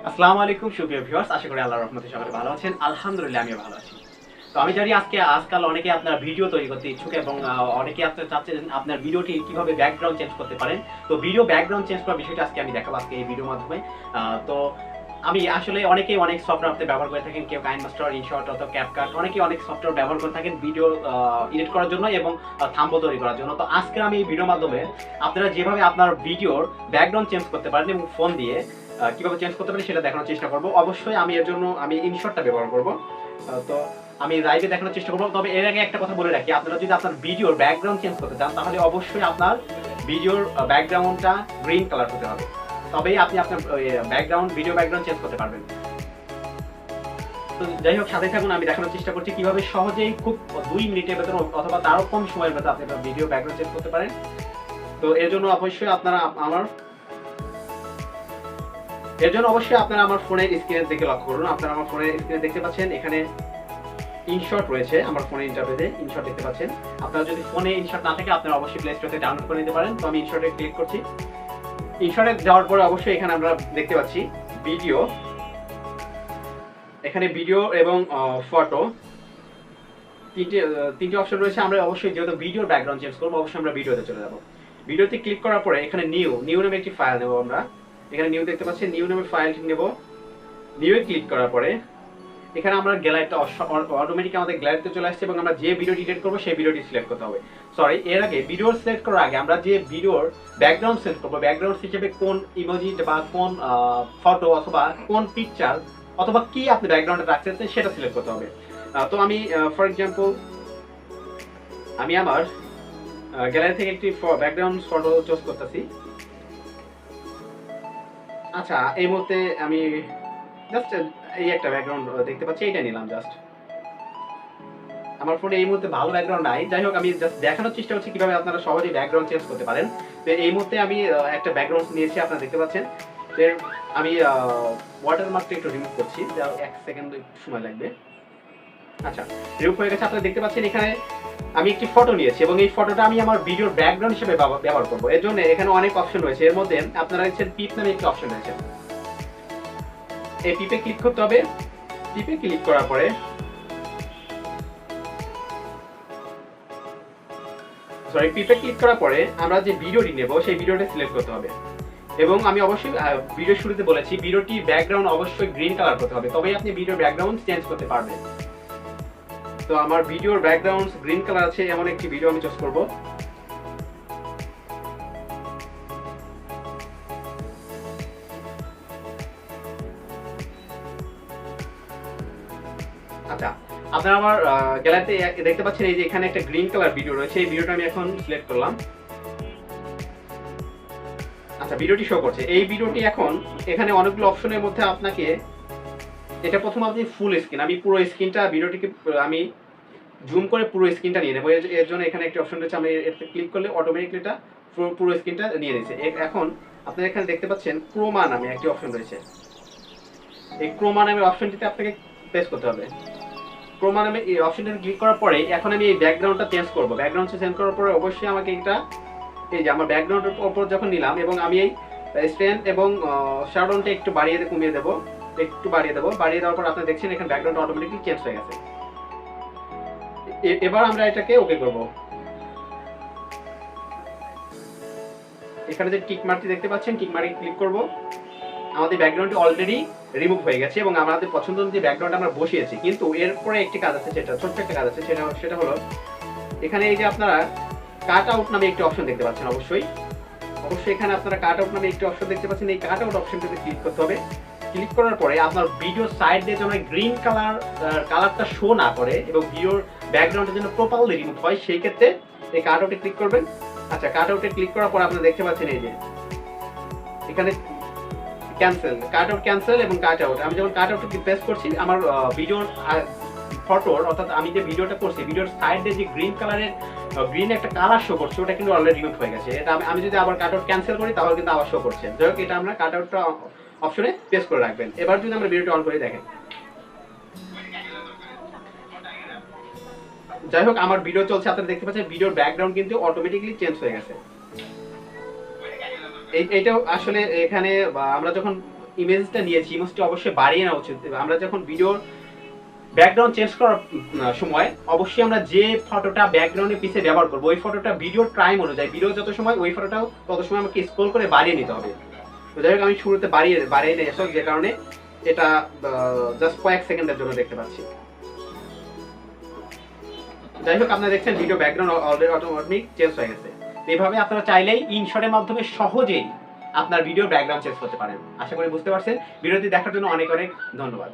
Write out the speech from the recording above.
আসসালামু আলাইকুম সুপ্রিয় ভিউয়ার্স, আশা করি আল্লাহর রহমতে সবাই ভালো আছেন। আলহামদুলিল্লাহ আমিও ভালো আছি। তো আমি জানি আজকাল অনেকে আপনার ভিডিও তৈরি করতে ইচ্ছুক এবং অনেকে আপনার চাচ্ছেন আপনার ভিডিওটি কিভাবে ব্যাকগ্রাউন্ড চেঞ্জ করতে পারেন। তো ভিডিও ব্যাকগ্রাউন্ড চেঞ্জ করার বিষয়টা আজকে আমি দেখাবো আজকে এই ভিডিওর মাধ্যমে। তো আমি আসলে অনেকেই অনেক সফটওয়্যার আপনি ব্যবহার করে থাকেন, কেউ কাইনমাস্টার, ইনশর্ট অথবা ক্যাপকাট, অনেকেই অনেক সফটওয়্যার ব্যবহার করে থাকেন ভিডিও এডিট করার জন্য এবং থাম্বনেল তৈরি করার জন্য। তো আজকে আমি এই ভিডিওর মাধ্যমে আপনারা যেভাবে আপনার ভিডিওর ব্যাকগ্রাউন্ড চেঞ্জ করতে পারেন এবং ফোন দিয়ে কিভাবে চেঞ্জ করতে পারি সেটা দেখানোর চেষ্টা করব। অবশ্যই আমি এর জন্য ইনশর্টটা ব্যবহার করব। তো আমি লাইভে দেখানোর চেষ্টা করব। তবে এর আগে একটা কথা বলে রাখি, আপনারা যদি আপনার ভিডিওর ব্যাকগ্রাউন্ড চেঞ্জ করতে চান তাহলে অবশ্যই আপনার ভিডিওর ব্যাকগ্রাউন্ডটা গ্রিন কালার হতে হবে, তবেই আপনি আপনার ভিডিও ব্যাকগ্রাউন্ড চেঞ্জ করতে পারবেন। তো যাই হোক, সাথে থাকুন, আমি দেখানোর চেষ্টা করছি কিভাবে সহজেই খুব 2 মিনিটের ভেতর অথবা তারও কম সময়ের ভেতর আপনি আপনার ভিডিও ব্যাকগ্রাউন্ড চেঞ্জ করতে পারেন। তো এর জন্য অবশ্যই আপনারা আমার ফোনের স্ক্রিনের দিকে লক্ষ্য করুন। আপনারা আমার ফোনের স্ক্রিনে দেখতে পাচ্ছেন এখানে ইনশর্ট রয়েছে। আমার ফোনের ইন্টারফেসে ইনশর্ট দেখতে পাচ্ছেন। আপনারা যদি ফোনে ইনশর্ট না থাকে আপনারা অবশ্যই প্লে স্টোর থেকে ডাউনলোড করে নিতে পারেন। তো আমি ইনশর্টে ক্লিক করছি। ইনশর্টে যাওয়ার পরে অবশ্যই এখানে আমরা দেখতে পাচ্ছি ভিডিও, এখানে ভিডিও এবং ফটো তিনটি অপশন রয়েছে। আমরা অবশ্যই যেহেতু ভিডিওর ব্যাকগ্রাউন্ড চেঞ্জ করবো অবশ্যই আমরা ভিডিওতে চলে যাব। ভিডিওতে ক্লিক করার পরে এখানে নিউ নামে একটি ফাইল নেব। আমরা এখানে নিউ দেখতে পাচ্ছি, নিউ নামে ফাইলটি নেব। নিউয়ে ক্লিক করার পরে এখানে আমরা গ্যালারিটা অটোমেটিক আমাদের গ্যালারিতে চলে আসছে এবং আমরা যে ভিডিও এডিট করবো সেই ভিডিওটি সিলেক্ট করতে হবে। সরি, এর আগে ভিডিও সিলেক্ট করার আগে আমরা যে ভিডিওর ব্যাকগ্রাউন্ড সিলেক্ট করবো, ব্যাকগ্রাউন্ড হিসেবে কোন ইমোজি বা কোন ফটো অথবা কোন পিকচার অথবা কি আপনি ব্যাকগ্রাউন্ডে রাখতে চান সেটা সিলেক্ট করতে হবে। তো আমি ফর এক্সাম্পল আমি আমার গ্যালারি থেকে একটি ব্যাকগ্রাউন্ড ফটো চুজ করতেছি। আচ্ছা, এই মুহূর্তে আমি জাস্ট এই একটা ব্যাকগ্রাউন্ড দেখতে পাচ্ছি, এটা নিলাম। জাস্ট আমার ফোনে এই মুহূর্তে ভালো ব্যাকগ্রাউন্ড নাই, যাই হোক আমি জাস্ট দেখানোর চেষ্টা করছি কিভাবে আপনারা সহজেই ব্যাকগ্রাউন্ড চেঞ্জ করতে পারেন। তো এই মুহূর্তে আমি একটা ব্যাকগ্রাউন্ড নিয়েছি, আপনারা দেখতে পাচ্ছেন। আমি ওয়াটারমার্কটা একটু রিমুভ করছি, যা 1 সেকেন্ড সময় লাগবে। আচ্ছা, রিমুভ হয়ে গেছে। আপনারা দেখতে পাচ্ছেন এখানে আমি একটি ফটো নিয়েছি এবং এই ফটোটা আমি আমার ভিডিওর ব্যাকগ্রাউন্ড হিসেবে ব্যবহার করব। এর জন্য এখানে অনেক অপশন রয়েছে। এর মধ্যে আপনারা দেখছেন পিপ নামে একটি অপশন রয়েছে। এই পিপে ক্লিক করতে হবে। পিপে ক্লিক করার পরে আমরা যে ভিডিওটি নেব সেই ভিডিওটা সিলেক্ট করতে হবে এবং আমি অবশ্যই ভিডিও শুরুতে বলেছি ভিডিওটি ব্যাকগ্রাউন্ড অবশ্যই গ্রিন কালার করতে হবে, তবেই আপনি ভিডিওর ব্যাকগ্রাউন্ড চেঞ্জ করতে পারবেন। তো আমার ভিডিওর ব্যাকগ্রাউন্ড গ্রিন কালার আছে এমন একটি ভিডিও আমি চুজ করব। আচ্ছা, আপনারা আমার গ্যালারিতে দেখতে পাচ্ছেন এই যে এখানে একটা গ্রিন কালার ভিডিও রয়েছে। এই ভিডিওটা আমি এখন সিলেক্ট করলাম। আচ্ছা, ভিডিওটি শো করছে। এই ভিডিওটি এখন এখানে অনেকগুলো অপশনের মধ্যে আপনাকে এটা প্রথম আপনি ফুল স্ক্রিন, আমি পুরো স্ক্রিনটা ভিডিওটিকে আমি জুম করে পুরো স্ক্রিনটা নিয়ে নেব। এর জন্য এখানে একটা অপশন রয়েছে, আমি এতে ক্লিক করলে অটোমেটিকলি এটা পুরো স্ক্রিনটা নিয়ে নিয়েছে। এখন আপনারা এখানে দেখতে পাচ্ছেন ক্রোমা নামে একটি অপশন রয়েছে। এই ক্রোমা নামের অপশনটিতে আপনাকে প্রেস করতে হবে। ক্রোমা নামে এই অপশনটাতে ক্লিক করার পরে এখন আমি এই ব্যাকগ্রাউন্ডটা চেঞ্জ করব। ব্যাকগ্রাউন্ডটা চেঞ্জ করার পরে অবশ্যই আমাকে এটা এই যে আমার ব্যাকগ্রাউন্ডের উপর যখন নিলাম এবং আমি এই স্ট্রেন্থ এবং শ্যাডোটা একটু কমিয়ে দেবো, একটু বাড়িয়ে দেওয়ার পর আপনারা দেখছেন এখানে ব্যাকগ্রাউন্ড অটোমেটিকলি চেঞ্জ হয়ে গেছে। এবার আমরা এটাকে ওকে করব। এখানে যে টিক মার্কটি দেখতে পাচ্ছেন, টিক মার্কে ক্লিক করব। আমাদের ব্যাকগ্রাউন্ডটি অলরেডি রিমুভ হয়ে গেছে এবং আমাদের পছন্দ অনুযায়ী ব্যাকগ্রাউন্ড আমরা বসিয়েছি। কিন্তু এরপরে একটি কাজ আছে, ছোট্ট একটা কাজ আছে, সেটা হলো এখানে এই যে আপনারা কাট আউট নামে একটি অপশন দেখতে পাচ্ছেন। অবশ্যই এখানে আপনারা কাট আউট নামে একটি অপশন দেখতে পাচ্ছেন। এই কাট আউট অপশনটিতে ক্লিক করতে হবে। ক্লিক করার পরে আপনার ভিডিও সাইড দিয়ে যেন গ্রিন কালারটা শো না করে এবং ভিডিওর ব্যাকগ্রাউন্ডের জন্য প্রপারলি রিমুভ হয়, সেই ক্ষেত্রে এই কাট আউটে ক্লিক করবেন। আচ্ছা, কাট আউটে ক্লিক করার পর আপনারা দেখতে পাচ্ছেন এই যে এখানে কাট আউট ক্যান্সেল এবং কাট আউট। আমি যখন কাট আউটে প্রেস করছি আমার ভিডিওর ফটোর অর্থাৎ আমি যে ভিডিওটা করছি ভিডিওর সাইডে যে গ্রিন একটা কালার শো করছে ওটা কিন্তু অলরেডি রিমুভ হয়ে গেছে। এটা আমি যদি আবার কাট আউট ক্যান্সেল করি তাহলে কিন্তু আবার শো করছে। যাই হোক, এটা আমরা কাট আউটটা অপশনে প্রেস করে রাখবেন। এবার যদি আমরা ভিডিওটা অন করে দেখেন, যাই হোক আমার ভিডিও চলছে, আপনারা দেখতে পাচ্ছেন ভিডিওর ব্যাকগ্রাউন্ড কিন্তু অটোমেটিক্যালি চেঞ্জ হয়ে গেছে। এইটা আসলে এখানে আমরা যখন ইমেজটা নিয়েছি, ইমেজটি অবশ্যই বাড়িয়ে নেওয়া উচিত। আমরা যখন ভিডিওর ব্যাকগ্রাউন্ড চেঞ্জ করার সময় অবশ্যই আমরা যে ফটোটা ব্যাকগ্রাউন্ডের পিছে ব্যবহার করবো ওই ফটোটা ভিডিওর টাইম অনুযায়ী, ভিডিও যত সময় ওই ফটোটাও তত সময় আমাকে স্ক্রল করে বাড়িয়ে নিতে হবে। তো যাই হোক আমি শুরুতে বাড়িয়ে নিয়ে আসো, যে কারণে এটা জাস্ট কয়েক সেকেন্ডের জন্য দেখতে পাচ্ছি। যাই হোক আপনারা দেখছেন video background already automatic change হয়ে গেছে। এইভাবে আপনারা চাইলেই ইনশটের মাধ্যমে সহজেই আপনার ভিডিও ব্যাকগ্রাউন্ড চেঞ্জ করতে পারেন। আশা করি বুঝতে পারছেন। ভিডিওটি দেখার জন্য অনেক অনেক ধন্যবাদ।